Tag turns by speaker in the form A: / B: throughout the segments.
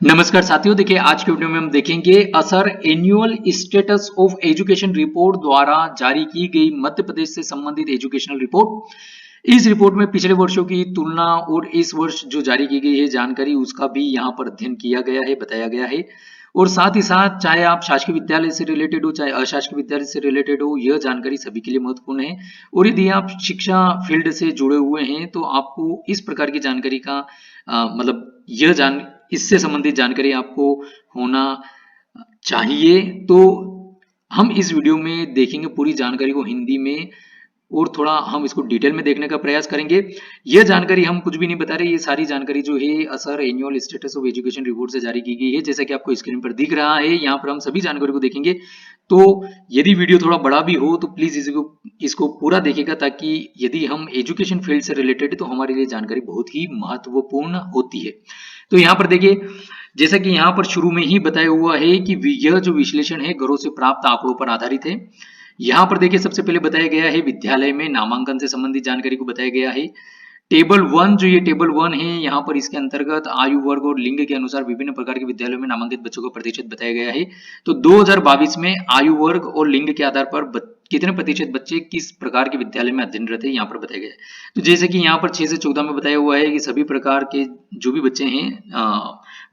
A: नमस्कार साथियों, देखिए आज के वीडियो में हम देखेंगे असर annual status of education report द्वारा जारी की गई मध्य प्रदेश से संबंधित एजुकेशनल रिपोर्ट। इस रिपोर्ट में पिछले वर्षों की तुलना और इस वर्ष जो जारी की गई है जानकारी उसका भी यहाँ पर अध्ययन किया गया है, बताया गया है। और साथ ही साथ चाहे आप शासकीय विद्यालय से रिलेटेड हो चाहे अशासकीय विद्यालय से रिलेटेड हो, यह जानकारी सभी के लिए महत्वपूर्ण है। और यदि आप शिक्षा फील्ड से जुड़े हुए हैं तो आपको इस प्रकार की जानकारी का मतलब इससे संबंधित जानकारी आपको होना चाहिए। तो हम इस वीडियो में देखेंगे पूरी जानकारी को हिंदी में और थोड़ा हम इसको डिटेल में देखने का प्रयास करेंगे। यह जानकारी हम कुछ भी नहीं बता रहे, ये सारी जानकारी जो है असर annual status of education report से जारी की गई है, जैसा कि आपको स्क्रीन पर दिख रहा है। यहाँ पर हम सभी जानकारी को देखेंगे। तो यदि वीडियो थोड़ा बड़ा भी हो तो प्लीज इसको पूरा देखिएगा, ताकि यदि हम एजुकेशन फील्ड से रिलेटेड है तो हमारे लिए जानकारी बहुत ही महत्वपूर्ण होती है। तो यहाँ पर देखिए, जैसा कि यहाँ पर शुरू में ही बताया हुआ है कि यह जो विश्लेषण है घरों से प्राप्त आंकड़ों पर आधारित है। यहाँ पर देखिए सबसे पहले बताया गया है विद्यालय में नामांकन से संबंधित जानकारी को बताया गया है। टेबल 1 जो ये टेबल 1 है, यहाँ पर इसके अंतर्गत आयु वर्ग और लिंग के अनुसार विभिन्न प्रकार के विद्यालयों में नामांकित बच्चों का प्रतिशत बताया गया है। तो 2022 में आयु वर्ग और लिंग के आधार पर कितने प्रतिशत बच्चे किस प्रकार के विद्यालय में अध्ययनरत है यहाँ पर बताया गया है। तो जैसे कि यहाँ पर 6 से 14 में बताया हुआ है कि सभी प्रकार के जो भी बच्चे हैं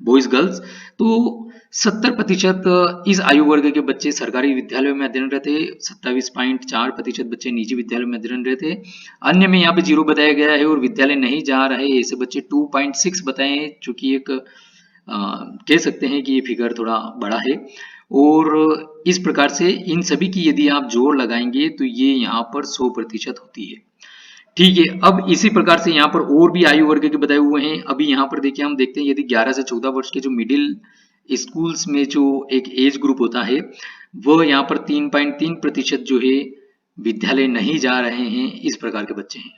A: बॉयज गर्ल्स, तो 70% इस आयु वर्ग के बच्चे सरकारी विद्यालयों में अध्ययनरत है, 27.4% बच्चे निजी विद्यालयों में अध्ययनरत है। अन्य में यहाँ पे 0 बताया गया है और विद्यालय नहीं जा रहे ऐसे बच्चे 2.6 बताए हैं, जो कि एक कह सकते हैं कि ये फिगर थोड़ा बड़ा है। और इस प्रकार से इन सभी की यदि आप जोड़ लगाएंगे तो ये यहाँ पर 100% होती है। ठीक है, अब इसी प्रकार से यहाँ पर और भी आयु वर्ग के बताए हुए हैं। अभी यहाँ पर देखिए हम देखते हैं यदि 11 से 14 वर्ष के जो मिडिल स्कूल्स में जो एक एज ग्रुप होता है, वह यहाँ पर 3.3% जो है विद्यालय नहीं जा रहे हैं, इस प्रकार के बच्चे हैं।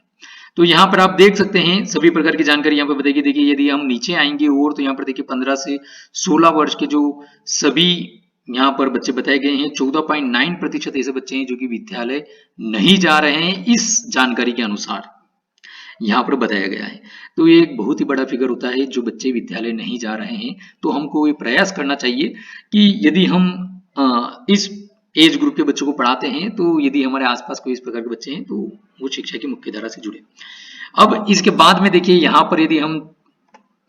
A: तो यहाँ पर आप देख सकते हैं सभी प्रकार की जानकारी यहाँ पर बताइए। देखिए यदि हम नीचे आएंगे और तो यहाँ पर देखिए 15 से 16 वर्ष के जो सभी यहाँ पर बच्चे बताए गए हैं, 14.9% ऐसे बच्चे हैं जो कि विद्यालय नहीं जा रहे हैं, इस जानकारी के अनुसार यहाँ पर बताया गया है। तो ये एक बहुत ही बड़ा फिगर होता है जो बच्चे विद्यालय नहीं जा रहे हैं। तो हमको ये प्रयास करना चाहिए कि यदि हम इस एज ग्रुप के बच्चों को पढ़ाते हैं तो यदि हमारे आसपास कोई इस प्रकार के बच्चे हैं तो वो शिक्षा की मुख्य धारा से जुड़े। अब इसके बाद में देखिए यहाँ पर यदि हम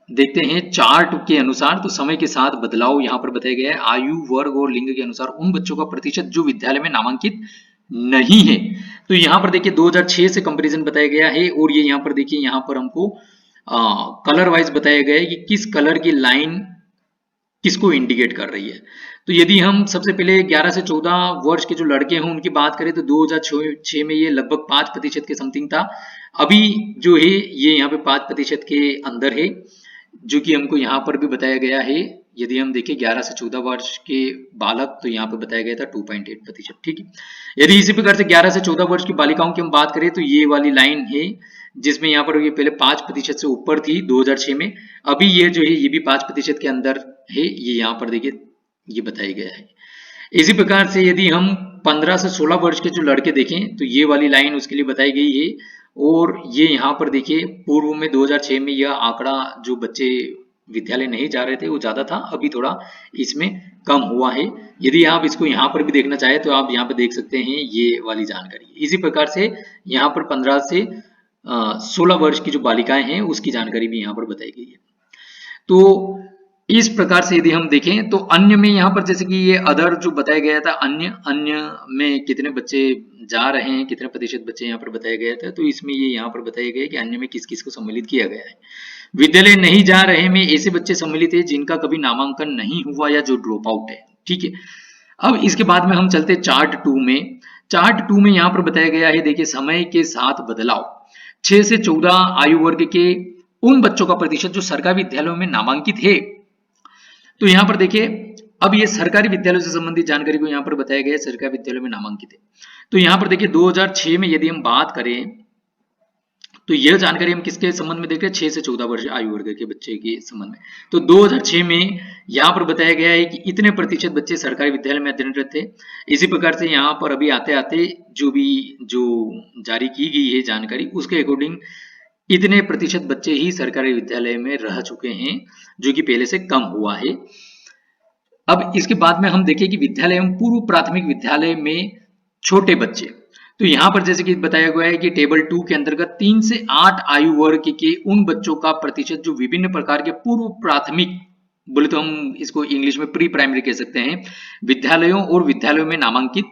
A: देखते हैं चार्ट के अनुसार, तो समय के साथ बदलाव यहाँ पर बताया गया है। आयु वर्ग और लिंग के अनुसार उन बच्चों का प्रतिशत जो विद्यालय में नामांकित नहीं है। तो यहाँ पर देखिए 2006 से कंपैरिजन बताया गया है। और ये यहाँ पर देखिए यहाँ पर हमको कलर वाइज बताया गया है कि किस कलर की लाइन किसको इंडिकेट कर रही है। तो यदि हम सबसे पहले 11 से 14 वर्ष के जो लड़के हैं उनकी बात करें तो 2006 में ये लगभग 5% के समथिंग था। अभी जो है ये यहाँ पे 5% के अंदर है, जो कि हमको यहाँ पर भी बताया गया है। यदि हम देखें 11 से 14 वर्ष के बालक, तो यहाँ पे बताया गया था 2.8%। ठीक है, यदि इसी प्रकार से 11 से 14 वर्ष की बालिकाओं की हम बात करें तो ये वाली लाइन है जिसमें यहाँ पर ये पहले 5% से ऊपर थी 2006 में। अभी ये जो है ये भी 5% के अंदर है, ये यहाँ पर देखिए ये बताया गया है। इसी प्रकार से यदि हम 15 से 16 वर्ष के जो लड़के देखें तो ये वाली लाइन उसके लिए बताई गई है। और ये यहाँ पर देखिए पूर्व में 2006 में यह आंकड़ा जो बच्चे विद्यालय नहीं जा रहे थे वो ज्यादा था, अभी थोड़ा इसमें कम हुआ है। यदि आप इसको यहाँ पर भी देखना चाहे तो आप यहाँ पर देख सकते हैं ये वाली जानकारी। इसी प्रकार से यहाँ पर 15 से 16 वर्ष की जो बालिकाएं हैं उसकी जानकारी भी यहाँ पर बताई गई है। तो इस प्रकार से यदि हम देखें तो अन्य में यहाँ पर जैसे कि ये अदर जो बताया गया था, अन्य में कितने बच्चे जा रहे हैं, कितने प्रतिशत बच्चे यहाँ पर बताया गया था, तो इसमें ये यहाँ पर बताया गया कि अन्य में किस किस को सम्मिलित किया गया है। विद्यालय नहीं जा रहे में ऐसे बच्चे सम्मिलित है जिनका कभी नामांकन नहीं हुआ या जो ड्रॉप आउट है। ठीक है, अब इसके बाद में हम चलते चार्ट 2 में। चार्ट 2 में यहाँ पर बताया गया है, देखिए समय के साथ बदलाव 6 से 14 आयु वर्ग के उन बच्चों का प्रतिशत जो सरकारी विद्यालयों में नामांकित है। तो यहाँ पर देखिए अब ये सरकारी विद्यालयों से संबंधित जानकारी को यहाँ पर बताया गया है, सरकारी विद्यालयों में नामांकित है। तो यहाँ पर देखिए 2006 में यदि हम बात करें तो यह जानकारी हम किसके संबंध में देख रहे हैं, 6 से 14 वर्ष आयु वर्ग के बच्चे के संबंध में। तो 2006 में यहाँ पर बताया गया है कि इतने प्रतिशत बच्चे सरकारी विद्यालय में अध्ययनरत थे। इसी प्रकार से यहाँ पर अभी आते आते जो जारी की गई है जानकारी उसके अकॉर्डिंग इतने प्रतिशत बच्चे ही सरकारी विद्यालय में रह चुके हैं, जो कि पहले से कम हुआ है। अब इसके बाद में हम देखें कि विद्यालय एवं पूर्व प्राथमिक विद्यालय में छोटे बच्चे, तो यहाँ पर जैसे कि बताया गया है कि टेबल 2 के अंतर्गत 3 से 8 आयु वर्ग के उन बच्चों का प्रतिशत जो विभिन्न प्रकार के पूर्व प्राथमिक, बोले तो हम इसको इंग्लिश में प्री प्राइमरी कह सकते हैं, विद्यालयों और विद्यालयों में नामांकित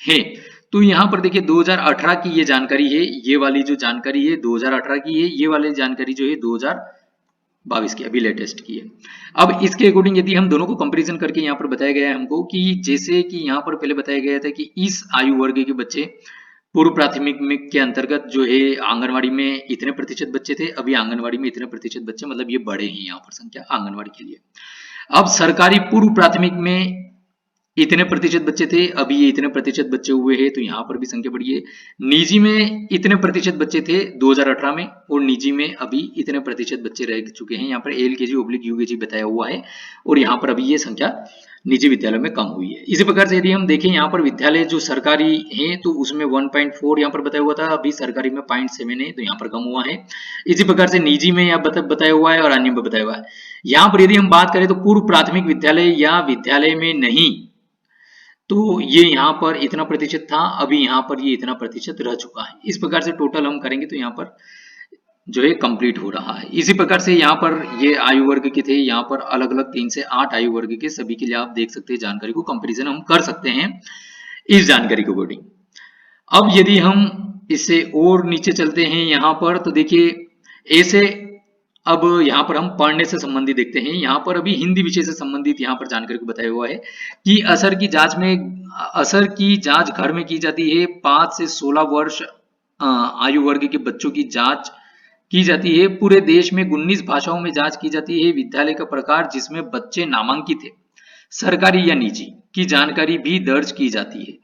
A: हैं। तो यहाँ पर देखिए 2018 की ये जानकारी है, ये वाली जो जानकारी है 2018 की है, ये वाली जानकारी जो है 2022 की, अभी लेटेस्ट की है। अब इसके अकॉर्डिंग यदि हम दोनों को कंपैरिजन करके यहाँ पर बताया गया है हमको कि जैसे कि यहाँ पर पहले बताया गया था कि इस आयु वर्ग के बच्चे पूर्व प्राथमिक के अंतर्गत जो है आंगनवाड़ी में इतने प्रतिशत बच्चे थे, अभी आंगनवाड़ी में इतने प्रतिशत बच्चे, मतलब ये बढ़े हैं यहाँ पर संख्या आंगनवाड़ी के लिए। अब सरकारी पूर्व प्राथमिक में इतने प्रतिशत बच्चे थे, अभी ये इतने प्रतिशत बच्चे हुए हैं, तो यहाँ पर भी संख्या बढ़ी है। निजी में इतने प्रतिशत बच्चे थे 2018 में, और निजी में अभी इतने प्रतिशत बच्चे रह चुके हैं। यहाँ पर LKG/UKG बताया हुआ है, और यहाँ पर अभी ये संख्या निजी विद्यालयों में कम हुई है। इसी प्रकार से यदि हम देखें यहाँ पर विद्यालय जो सरकारी हैं तो उसमें 1.4 यहाँ पर बताया हुआ था, अभी सरकारी में 0.7 है, तो यहाँ पर कम हुआ है। इसी प्रकार से निजी में यहाँ बताया हुआ है और अन्य में बताया हुआ है। यहाँ पर यदि हम बात करें तो पूर्व प्राथमिक विद्यालय या विद्यालय में नहीं, तो ये यहाँ पर इतना प्रतिशत था, अभी यहाँ पर ये इतना प्रतिशत रह चुका है। इस प्रकार से टोटल हम करेंगे तो यहाँ पर जो है कंप्लीट हो रहा है। इसी प्रकार से यहाँ पर ये आयु वर्ग के थे, यहाँ पर अलग अलग 3 से 8 आयु वर्ग के सभी के लिए आप देख सकते हैं, जानकारी को कंपैरिजन हम कर सकते हैं इस जानकारी के अकॉर्डिंग। अब यदि हम इससे और नीचे चलते हैं यहाँ पर, तो देखिए ऐसे अब यहाँ पर हम पढ़ने से संबंधित देखते हैं। यहाँ पर अभी हिंदी विषय से संबंधित यहाँ पर जानकारी को बताया हुआ है कि असर की जांच घर में की जाती है। 5 से 16 वर्ष आयु वर्ग के बच्चों की जांच की जाती है। पूरे देश में 19 भाषाओं में जांच की जाती है। विद्यालय का प्रकार जिसमें बच्चे नामांकित है, सरकारी या निजी, की जानकारी भी दर्ज की जाती है।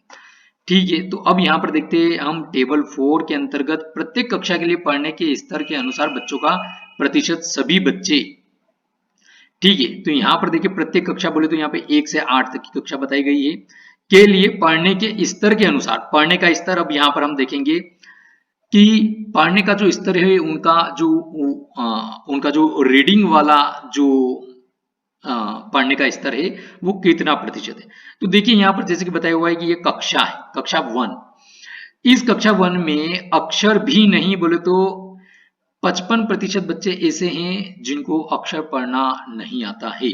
A: ठीक है, तो अब यहाँ पर देखते हैं हम टेबल 4 के अंतर्गत प्रत्येक कक्षा के लिए पढ़ने के स्तर के अनुसार बच्चों का प्रतिशत सभी बच्चे। ठीक है, तो यहाँ पर देखिए प्रत्येक कक्षा बोले तो यहाँ पे 1 से 8 तक की कक्षा बताई गई है के लिए पढ़ने के स्तर के अनुसार। पढ़ने का स्तर अब यहाँ पर हम देखेंगे कि पढ़ने का जो स्तर है उनका जो रीडिंग वाला जो पढ़ने का स्तर है वो कितना प्रतिशत है। तो देखिए यहाँ पर जैसे कि बताया हुआ है कि ये कक्षा है, कक्षा 1। इस कक्षा 1 में अक्षर भी नहीं बोले तो 55% बच्चे ऐसे हैं जिनको अक्षर पढ़ना नहीं आता है।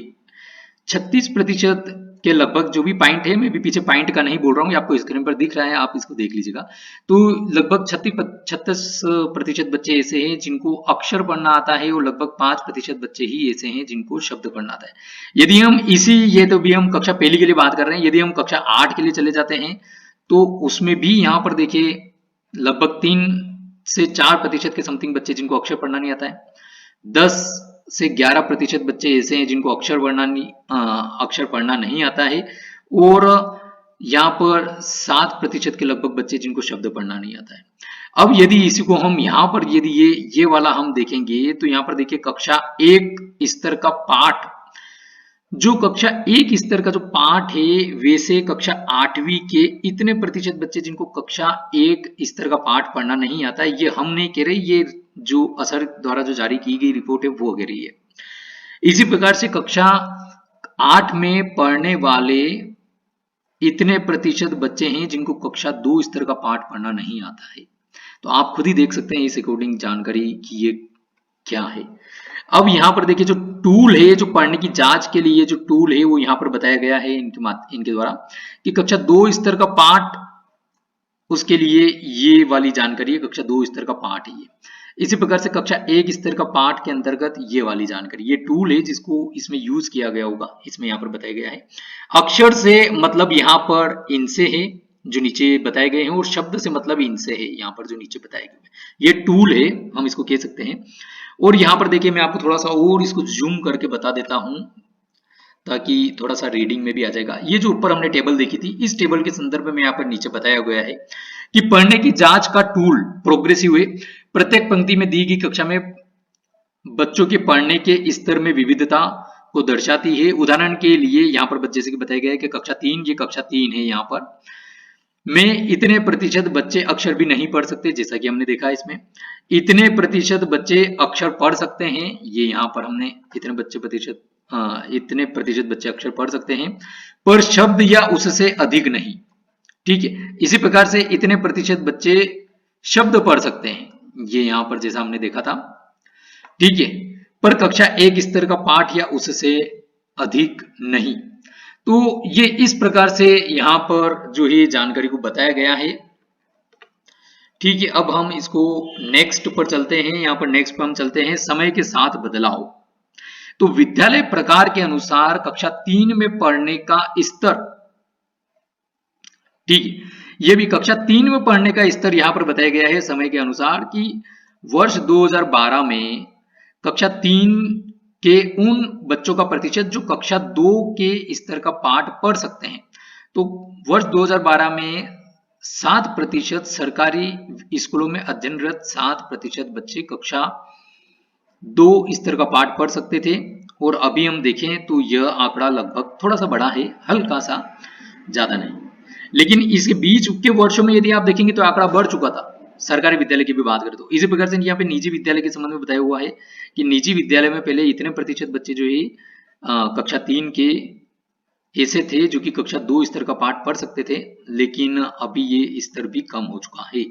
A: 36% के लगभग जो भी पॉइंट है, मैं भी पीछे पॉइंट का नहीं बोल रहा हूँ, आपको स्क्रीन पर दिख रहा है, आप इसको देख लीजिएगा। तो लगभग 36% बच्चे ऐसे हैं जिनको अक्षर पढ़ना आता है, और लगभग 5% बच्चे ही ऐसे हैं जिनको शब्द पढ़ना आता है। यदि हम ये तो भी हम कक्षा पहली के लिए बात कर रहे हैं। यदि हम कक्षा 8 के लिए चले जाते हैं तो उसमें भी यहाँ पर देखिए लगभग 3 से 4% के समथिंग बच्चे जिनको अक्षर पढ़ना नहीं आता है। 10 से 11% बच्चे ऐसे हैं जिनको अक्षर पढ़ना नहीं आता है, और यहाँ पर 7% के लगभग बच्चे जिनको शब्द पढ़ना नहीं आता है। अब यदि इसी को हम यहाँ पर यदि ये वाला हम देखेंगे तो यहाँ पर देखिए कक्षा 1 स्तर का पाठ, जो कक्षा 1 स्तर का जो पाठ है वैसे कक्षा 8वीं के इतने प्रतिशत बच्चे जिनको कक्षा 1 स्तर का पाठ पढ़ना नहीं आता है। ये हम नहीं कह रहे, ये जो असर द्वारा जो जारी की गई रिपोर्ट है वो कह रही है। इसी प्रकार से कक्षा 8 में पढ़ने वाले इतने प्रतिशत बच्चे हैं जिनको कक्षा 2 स्तर का पाठ पढ़ना नहीं आता है। तो आप खुद ही देख सकते हैं इस अकॉर्डिंग जानकारी कि ये क्या है। अब यहाँ पर देखिए जो टूल है, जो पढ़ने की जांच के लिए जो टूल है वो यहाँ पर बताया गया है इनके द्वारा कि कक्षा 2 स्तर का पाठ, उसके लिए ये वाली जानकारी है, कक्षा 2 स्तर का पाठ है ये। इसी प्रकार से कक्षा 1 स्तर का पाठ के अंतर्गत ये वाली जानकारी, ये टूल है जिसको इसमें यूज किया गया होगा, इसमें यहाँ पर बताया गया है। अक्षर से मतलब यहाँ पर इनसे है जो नीचे बताए गए हैं, और शब्द से मतलब इनसे है यहाँ पर जो नीचे बताए गए। ये टूल है, हम इसको कह सकते हैं। और यहाँ पर देखिए मैं आपको थोड़ा सा और इसको जूम करके बता देता हूं ताकि थोड़ा सा रीडिंग में भी आ जाएगा। ये जो ऊपर हमने टेबल देखी थी, इस टेबल के संदर्भ में यहाँ पर नीचे बताया गया है कि पढ़ने की जांच का टूल प्रोग्रेसिव है। प्रत्येक पंक्ति में दी गई कक्षा में बच्चों के पढ़ने के स्तर में विविधता को दर्शाती है। उदाहरण के लिए यहाँ पर जैसे कि बताया गया है कि कक्षा 3, ये कक्षा 3 है यहाँ पर, में इतने प्रतिशत बच्चे अक्षर भी नहीं पढ़ सकते, जैसा कि हमने देखा इसमें इतने प्रतिशत बच्चे अक्षर पढ़ सकते हैं, ये यहाँ पर हमने इतने बच्चे प्रतिशत इतने प्रतिशत बच्चे अक्षर पढ़ सकते हैं पर शब्द या उससे अधिक नहीं। ठीक है, इसी प्रकार से इतने प्रतिशत बच्चे शब्द पढ़ सकते हैं, ये यहां पर जैसा हमने देखा था। ठीक है, पर कक्षा एक स्तर का पाठ या उससे अधिक नहीं। तो ये इस प्रकार से यहां पर जो है जानकारी को बताया गया है। ठीक है, अब हम इसको नेक्स्ट पर चलते हैं। यहां पर नेक्स्ट पर हम चलते हैं समय के साथ बदलाव। तो विद्यालय प्रकार के अनुसार कक्षा 3 में पढ़ने का स्तर, ठीक है, यह भी कक्षा 3 में पढ़ने का स्तर यहां पर बताया गया है समय के अनुसार कि वर्ष 2012 में कक्षा 3 के उन बच्चों का प्रतिशत जो कक्षा 2 के स्तर का पाठ पढ़ सकते हैं। तो वर्ष 2012 में 7% सरकारी स्कूलों में अध्ययनरत 7% बच्चे कक्षा 2 स्तर का पाठ पढ़ सकते थे, और अभी हम देखें तो यह आंकड़ा लगभग थोड़ा सा बड़ा है, हल्का सा, ज्यादा नहीं। लेकिन इसके बीच के वर्षों में यदि आप देखेंगे तो आंकड़ा बढ़ चुका था, सरकारी विद्यालय की भी बात करें तो। इसी प्रकार से यहाँ पे निजी विद्यालय के संबंध में बताया हुआ है कि निजी विद्यालय में पहले इतने प्रतिशत बच्चे जो है कक्षा 3 के ऐसे थे जो कि कक्षा 2 स्तर का पाठ पढ़ सकते थे, लेकिन अभी ये स्तर भी कम हो चुका है।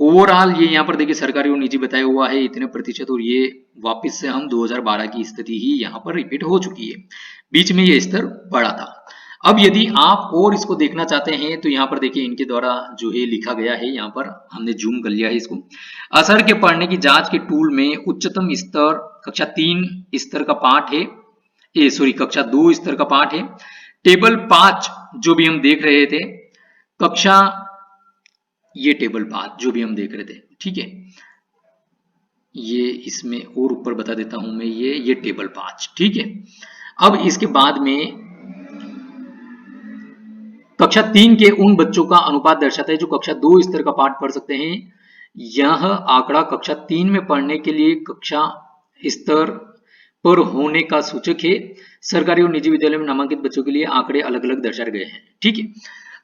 A: ओवरऑल ये यहाँ पर देखिए सरकारी और निजी बताया हुआ है इतने प्रतिशत, और ये वापस से हम 2012 की स्थिति ही यहाँ पर रिपीट हो चुकी है, बीच में ये स्तर बढ़ा था। अब यदि आप और इसको देखना चाहते हैं तो यहाँ पर देखिए इनके द्वारा जो है लिखा गया है, यहाँ पर हमने जूम कर लिया है इसको। असर के पढ़ने की जांच के टूल में उच्चतम स्तर कक्षा 3 स्तर का पाठ है, कक्षा 2 स्तर का पाठ है। टेबल 5 जो भी हम देख रहे थे, कक्षा, ये टेबल 5 जो भी हम देख रहे थे, ठीक है, ये इसमें और ऊपर बता देता हूं मैं, ये टेबल 5, ठीक है। अब इसके बाद में कक्षा 3 के उन बच्चों का अनुपात दर्शाता है जो कक्षा 2 स्तर का पाठ पढ़ सकते हैं। यह आंकड़ा कक्षा 3 में पढ़ने के लिए कक्षा स्तर पर होने का सूचक है। सरकारी और निजी विद्यालय में नामांकित बच्चों के लिए आंकड़े अलग अलग दर्शाए गए हैं, ठीक है।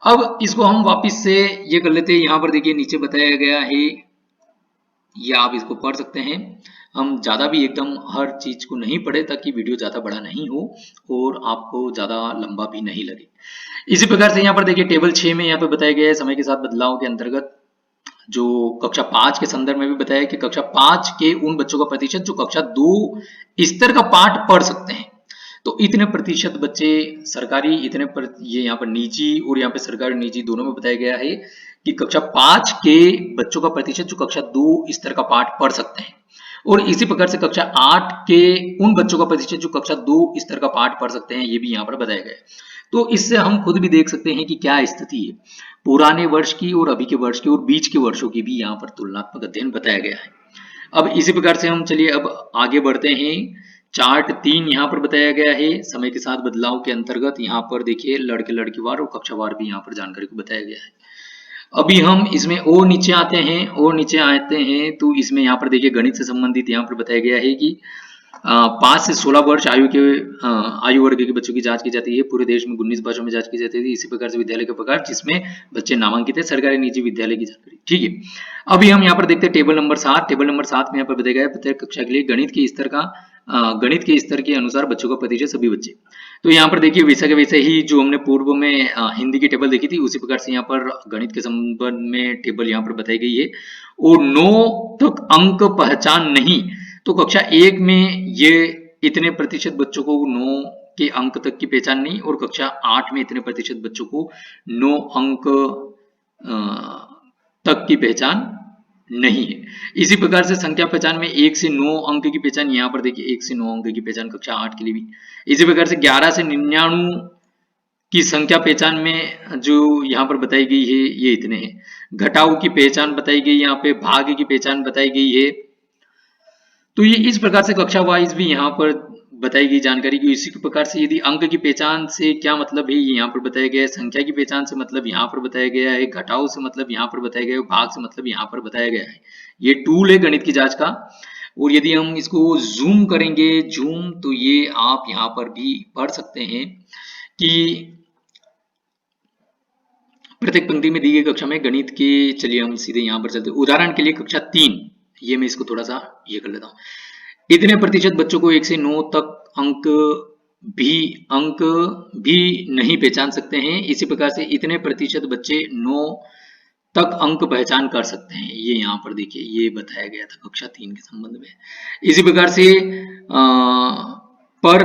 A: अब इसको हम वापस से ये कर लेते हैं। यहाँ पर देखिए नीचे बताया गया है, या आप इसको पढ़ सकते हैं। हम ज़्यादा भी एकदम हर चीज को नहीं पढ़े ताकि वीडियो ज़्यादा बड़ा नहीं हो और आपको ज़्यादा लंबा भी नहीं लगे। इसी प्रकार से यहाँ पर देखिए टेबल 6 में यहाँ पे बताया गया है समय के साथ बदलाव के अंतर्गत जो कक्षा 5 के संदर्भ में भी बताया कि कक्षा 5 के उन बच्चों का प्रतिशत जो कक्षा 2 स्तर का पाठ पढ़ सकते हैं। तो इतने प्रतिशत बच्चे सरकारी, ये यहाँ पर निजी, और यहाँ पे सरकारी निजी दोनों में बताया गया है कि कक्षा 5 के बच्चों का प्रतिशत जो कक्षा 2 स्तर का पाठ पढ़ सकते हैं, और इसी प्रकार से कक्षा 8 के उन बच्चों का प्रतिशत जो कक्षा 2 स्तर का पाठ पढ़ सकते हैं, ये भी यहाँ पर बताया गया है। तो इससे हम खुद भी देख सकते हैं कि क्या स्थिति है पुराने वर्ष की और अभी के वर्ष की, और बीच के वर्षों की भी यहाँ पर तुलनात्मक अध्ययन बताया गया है। अब इसी प्रकार से हम चलिए अब आगे बढ़ते हैं। चार्ट 3 यहाँ पर बताया गया है समय के साथ बदलाव के अंतर्गत। यहाँ पर देखिए लड़के लड़कीवार और कक्षावार भी यहाँ पर जानकारी को बताया गया है। अभी हम इसमें और नीचे आते हैं, तो इसमें यहाँ पर देखिए गणित से संबंधित यहाँ पर बताया गया है कि 5 से 16 वर्ष आयु वर्ग के बच्चों की जांच की जाती है। पूरे देश में 19 भाषाओं में जांच की जाती है। इसी प्रकार से विद्यालय के प्रकार जिसमें बच्चे नामांकित है, सरकारी निजी विद्यालय की जानकारी, ठीक है। अभी हम यहाँ पर देखते हैं टेबल नंबर 7। टेबल नंबर 7 में यहाँ पर बताया गया है प्रत्येक कक्षा के लिए गणित के स्तर के अनुसार बच्चों का प्रतिशत सभी बच्चे। तो यहाँ पर देखिए वैसा के वैसे ही जो हमने पूर्व में हिंदी की टेबल देखी थी, उसी प्रकार से यहाँ पर गणित के संबंध में टेबल यहाँ पर बताई गई है। और 9 तक अंक पहचान नहीं, तो कक्षा 1 में ये इतने प्रतिशत बच्चों को 9 के अंक तक की पहचान नहीं, और कक्षा 8 में इतने प्रतिशत बच्चों को 9 अंक तक की पहचान नहीं है। इसी प्रकार से संख्या पहचान में 1 से 9 अंक की पहचान, यहाँ पर देखिए 1 से 9 अंक की पहचान कक्षा 8 के लिए भी। इसी प्रकार से 11 से 99 की संख्या पहचान में जो यहाँ पर बताई गई है ये इतने हैं। घटाव की पहचान बताई गई, यहाँ पे भाग की पहचान बताई गई है। तो ये इस प्रकार से कक्षा वाइज भी यहाँ पर बताई गई जानकारी की। इसी प्रकार से यदि अंक की पहचान से क्या मतलब है ये यहाँ पर बताया गया है, संख्या की पहचान से मतलब यहाँ पर बताया गया है, घटाव से मतलब यहाँ पर बताया गया है, भाग से मतलब यहाँ पर बताया गया है। ये टूल है गणित की जांच का। और यदि हम इसको जूम करेंगे, तो ये आप यहाँ पर भी पढ़ सकते हैं कि प्रत्येक पंक्ति में दी गई कक्षा में गणित के, चलिए हम सीधे यहाँ पर चलते, उदाहरण के लिए कक्षा 3, ये मैं इसको थोड़ा सा ये कर लेता हूँ। इतने प्रतिशत बच्चों को 1 से 9 तक अंक भी नहीं पहचान सकते हैं। इसी प्रकार से इतने प्रतिशत बच्चे 9 तक अंक पहचान कर सकते हैं। ये यहाँ पर देखिए ये बताया गया था कक्षा 3 के संबंध में। इसी प्रकार से पर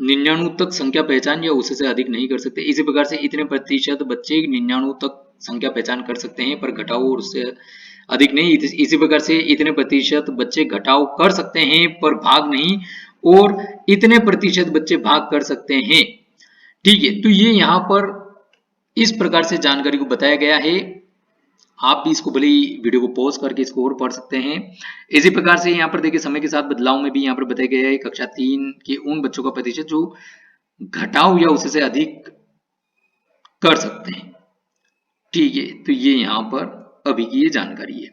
A: 99 तक संख्या पहचान या उससे अधिक नहीं कर सकते। इसी प्रकार से इतने प्रतिशत बच्चे 99 तक संख्या पहचान कर सकते हैं पर घटाओ और उससे अधिक नहीं। इसी प्रकार से इतने प्रतिशत बच्चे घटाव कर सकते हैं पर भाग नहीं, और इतने प्रतिशत बच्चे भाग कर सकते हैं। ठीक है, तो ये यहाँ पर इस प्रकार से जानकारी को बताया गया है। आप भी इसको भले ही वीडियो को पॉज करके इसको और पढ़ सकते हैं। इसी प्रकार से यहाँ पर देखिए समय के साथ बदलाव में भी यहाँ पर बताया गया है कक्षा 3 के उन बच्चों का प्रतिशत जो घटाव या उससे अधिक कर सकते हैं। ठीक है, तो ये यहाँ पर अभी की ये जानकारी है।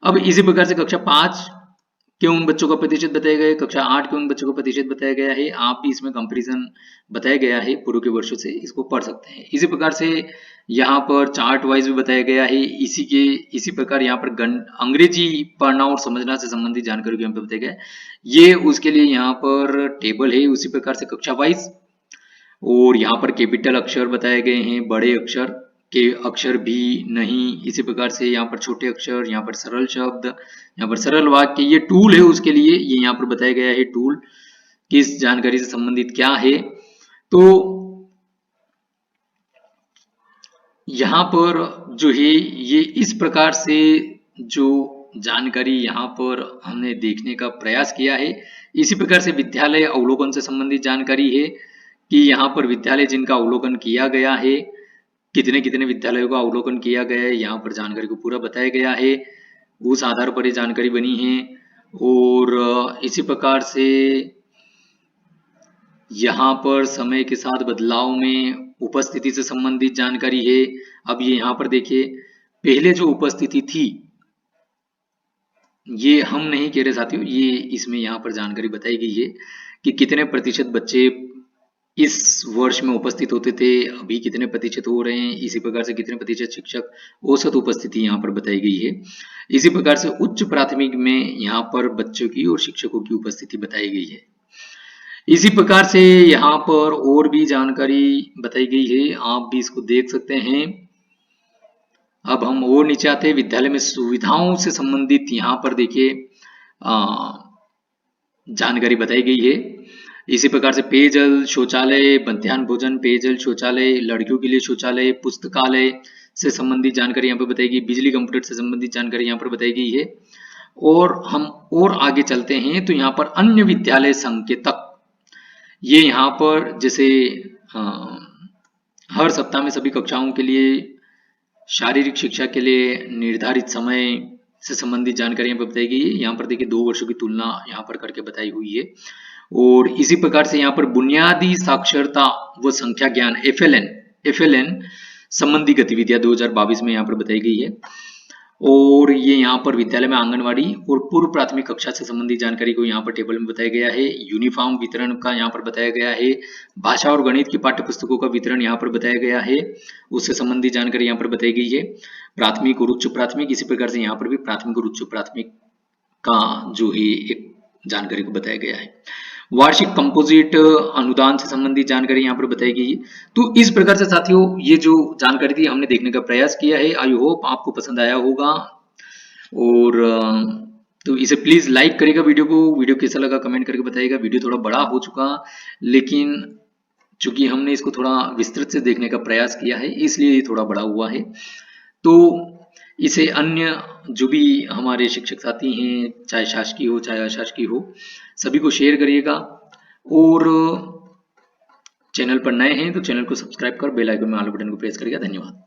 A: अब इसी प्रकार से कक्षा 5 के उन बच्चों का प्रतिशत बताया गया है, कक्षा 8 के उन बच्चों का प्रतिशत बताया गया है। आप भी इसमें कंपैरिजन बताया गया है पूर्व के वर्षों से, इसको पढ़ सकते हैं। इसी प्रकार से यहाँ पर चार्ट वाइज भी बताया गया है। इसी प्रकार यहाँ पर अंग्रेजी पढ़ना और समझना से संबंधित जानकारी को यहाँ पर बताया गया है। ये उसके लिए यहाँ पर टेबल है। उसी प्रकार से कक्षा वाइज, और यहाँ पर कैपिटल अक्षर बताए गए हैं, बड़े अक्षर के अक्षर भी नहीं। इसी प्रकार से यहाँ पर छोटे अक्षर, यहाँ पर सरल शब्द, यहाँ पर सरल वाक्य, ये टूल है उसके लिए, ये यहाँ पर बताया गया है टूल किस जानकारी से संबंधित क्या है। तो यहाँ पर जो है ये इस प्रकार से जो जानकारी यहाँ पर हमने देखने का प्रयास किया है। इसी प्रकार से विद्यालय अवलोकन से संबंधित जानकारी है कि यहाँ पर विद्यालय जिनका अवलोकन किया गया है, कितने कितने विद्यालयों का अवलोकन किया गया है, यहाँ पर जानकारी को पूरा बताया गया है। उस आधार पर ये जानकारी बनी है। और इसी प्रकार से यहाँ पर समय के साथ बदलाव में उपस्थिति से संबंधित जानकारी है। अब ये यहाँ पर देखिए, पहले जो उपस्थिति थी ये हम नहीं कह रहे साथियों, ये इसमें यहाँ पर जानकारी बताई गई है कि कितने प्रतिशत बच्चे इस वर्ष में उपस्थित होते थे, अभी कितने प्रतिशत हो रहे हैं। इसी प्रकार से कितने प्रतिशत शिक्षक औसत उपस्थिति यहाँ पर बताई गई है। इसी प्रकार से उच्च प्राथमिक में यहाँ पर बच्चों की और शिक्षकों की उपस्थिति बताई गई है। इसी प्रकार से यहाँ पर और भी जानकारी बताई गई है, आप भी इसको देख सकते हैं। अब हम और नीचे आते हैं, विद्यालय में सुविधाओं से संबंधित यहाँ पर देखिए जानकारी बताई गई है। इसी प्रकार से पेयजल, शौचालय, मध्याह्न भोजन, पेयजल, शौचालय, लड़कियों के लिए शौचालय, पुस्तकालय से संबंधित जानकारी यहाँ पर बताई गई, बिजली कंप्यूटर से संबंधित जानकारी यहाँ पर बताई गई है। और हम और आगे चलते हैं तो यहाँ पर अन्य विद्यालय संकेतक, ये यहाँ पर जैसे हर सप्ताह में सभी कक्षाओं के लिए शारीरिक शिक्षा के लिए निर्धारित समय से संबंधित जानकारी यहाँ पर बताई गई है। यहाँ पर देखिए 2 वर्षों की तुलना यहाँ पर करके बताई हुई है। और इसी प्रकार से यहाँ पर बुनियादी साक्षरता व संख्या ज्ञान FLN संबंधी गतिविधियां 2022 में यहाँ पर बताई गई है। और ये यहाँ पर विद्यालय में आंगनवाड़ी और पूर्व प्राथमिक कक्षा से संबंधित जानकारी को यहाँ पर टेबल में बताया गया है। यूनिफॉर्म वितरण का यहाँ पर बताया गया है। भाषा और गणित की पाठ्य पुस्तकों का वितरण यहाँ पर बताया गया है, उससे संबंधित जानकारी यहाँ पर बताई गई है। प्राथमिक और उच्च प्राथमिक, इसी प्रकार से यहाँ पर भी प्राथमिक और उच्च प्राथमिक का जो है एक जानकारी को बताया गया है। वार्षिक कंपोजिट अनुदान से संबंधित जानकारी यहाँ पर बताई गई है। तो इस प्रकार से साथियों ये जो जानकारी थी हमने देखने का प्रयास किया है। आई होप आपको पसंद आया होगा। और तो इसे प्लीज लाइक करेगा वीडियो को, वीडियो कैसा लगा कमेंट करके बताइएगा। वीडियो थोड़ा बड़ा हो चुका, लेकिन चूंकि हमने इसको थोड़ा विस्तृत से देखने का प्रयास किया है इसलिए ये थोड़ा बड़ा हुआ है। तो इसे अन्य जो भी हमारे शिक्षक साथी हैं, चाहे शासकीय हो चाहे अशासकीय हो, सभी को शेयर करिएगा। और चैनल पर नए हैं तो चैनल को सब्सक्राइब कर बेल आइकन में ऑल बटन को प्रेस करिएगा। धन्यवाद।